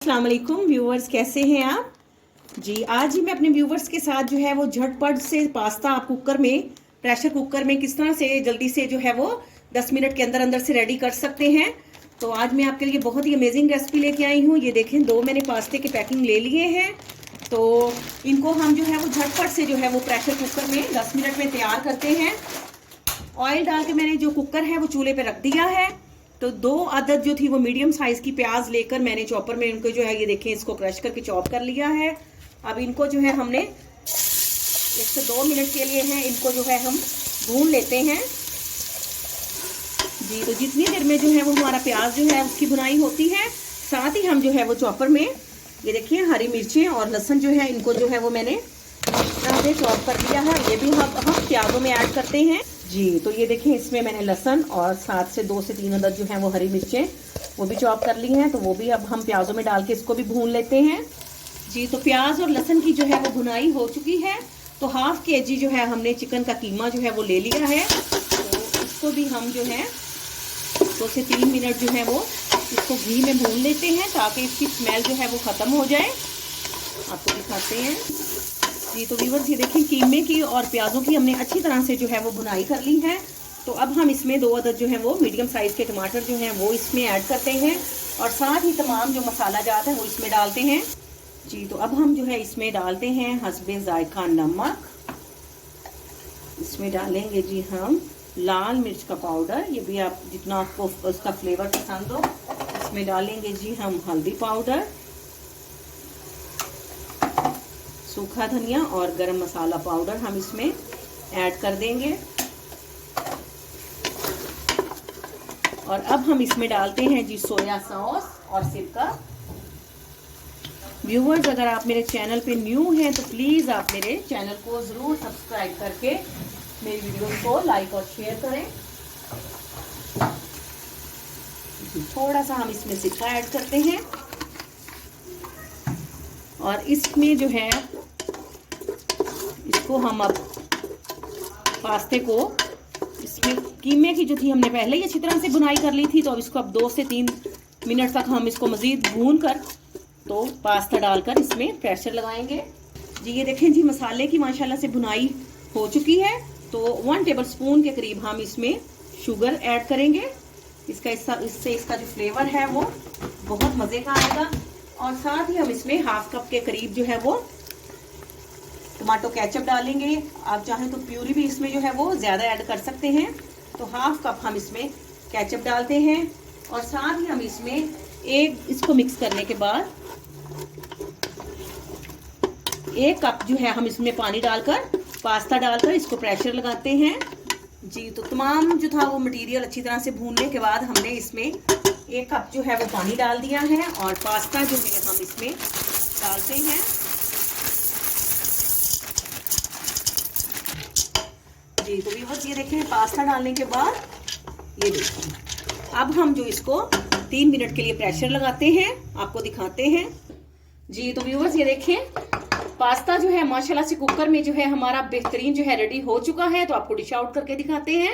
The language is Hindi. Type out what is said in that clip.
अस्सलाम वालेकुम व्यूवर्स, कैसे हैं आप जी। आज ही मैं अपने व्यूवर्स के साथ जो है वो झटपट से पास्ता आप कुकर में, प्रेशर कुकर में किस तरह से जल्दी से जो है वो 10 मिनट के अंदर अंदर से रेडी कर सकते हैं। तो आज मैं आपके लिए बहुत ही अमेजिंग रेसिपी लेके आई हूँ। ये देखें, 2 मैंने पास्ते के पैकिंग ले लिए हैं। तो इनको हम जो है वो झटपट से जो है वो प्रेशर कुकर में 10 मिनट में तैयार करते हैं। ऑयल डाल के मैंने जो कुकर है वो चूल्हे पे रख दिया है। तो 2 अदद जो थी वो मीडियम साइज की प्याज लेकर मैंने चॉपर में इनको जो है ये देखें इसको क्रश करके चॉप कर लिया है। अब इनको जो है हमने 1 से 2 मिनट के लिए है इनको जो है हम भून लेते हैं जी। तो जितनी देर में जो है वो हमारा प्याज जो है उसकी भुनाई होती है, साथ ही हम जो है वो चॉपर में ये देखिए हरी मिर्चें और लहसुन जो है इनको जो है वो मैंने चॉप कर दिया है। ये भी हम प्याजों में ऐड करते हैं जी। तो ये देखें, इसमें मैंने लहसुन और साथ से 2 से 3 अदद जो है वो हरी मिर्चें वो भी चॉप कर ली हैं। तो वो भी अब हम प्याजों में डाल के इसको भी भून लेते हैं जी। तो प्याज और लहसुन की जो है वो भुनाई हो चुकी है। तो ½ kg जो है हमने चिकन का कीमा जो है वो ले लिया है। तो इसको भी हम जो है 2 से 3 मिनट जो है वो इसको घी में भून लेते हैं ताकि इसकी स्मेल जो है वो ख़त्म हो जाए। आपको दिखाते हैं जी। तो व्यूअर्स, ये देखें, कीमे की और प्याजों की हमने अच्छी तरह से जो है वो भुनाई कर ली है। तो अब हम इसमें 2 अदद जो है वो मीडियम साइज़ के टमाटर जो हैं वो इसमें ऐड करते हैं और साथ ही तमाम जो मसाला जात है वो इसमें डालते हैं जी। तो अब हम जो है इसमें डालते हैं हस्बे ज़ायक़ा नमक। इसमें डालेंगे जी हम लाल मिर्च का पाउडर, ये भी आप जितना आपको उसका फ्लेवर पसंद हो। इसमें डालेंगे जी हम हल्दी पाउडर, सूखा धनिया और गरम मसाला पाउडर हम इसमें ऐड कर देंगे। और अब हम इसमें डालते हैं जी सोया सॉस और सिरका। व्यूवर्स, अगर आप मेरे चैनल पे न्यू हैं तो प्लीज़ आप मेरे चैनल को ज़रूर सब्सक्राइब करके मेरी वीडियोस को लाइक और शेयर करें। थोड़ा सा हम इसमें सिरका ऐड करते हैं और इसमें जो है इसको हम अब पास्ते को, इसमें कीमे की जो थी हमने पहले ही अच्छी तरह से बुनाई कर ली थी। तो अब इसको अब 2 से 3 मिनट तक हम इसको मज़ीद भून कर तो पास्ता डालकर इसमें प्रेशर लगाएंगे जी। ये देखें जी, मसाले की माशाल्लाह से भुनाई हो चुकी है। तो 1 टेबलस्पून के करीब हम इसमें शुगर ऐड करेंगे। इससे इसका जो फ्लेवर है वो बहुत मज़े का आएगा। और साथ ही हम इसमें ½ कप के करीब जो है वो टमाटो केचप डालेंगे। आप चाहें तो प्यूरी भी इसमें जो है वो ज़्यादा ऐड कर सकते हैं। तो ½ कप हम इसमें केचप डालते हैं और साथ ही हम इसमें इसको मिक्स करने के बाद 1 कप जो है हम इसमें पानी डालकर पास्ता डालकर इसको प्रेशर लगाते हैं जी। तो तमाम जो था वो मटेरियल अच्छी तरह से भूनने के बाद हमने इसमें 1 कप जो है वो पानी डाल दिया है और पास्ता जो है हम इसमें डालते हैं जी। तो व्यूअर्स, ये देखें, पास्ता डालने के बाद ये देखें अब हम जो इसको 3 मिनट के लिए प्रेशर लगाते हैं, आपको दिखाते हैं जी। तो व्यूअर्स, ये देखें, पास्ता जो है माशाल्लाह से कुकर में जो है हमारा बेहतरीन जो है रेडी हो चुका है। तो आपको डिश आउट करके दिखाते हैं।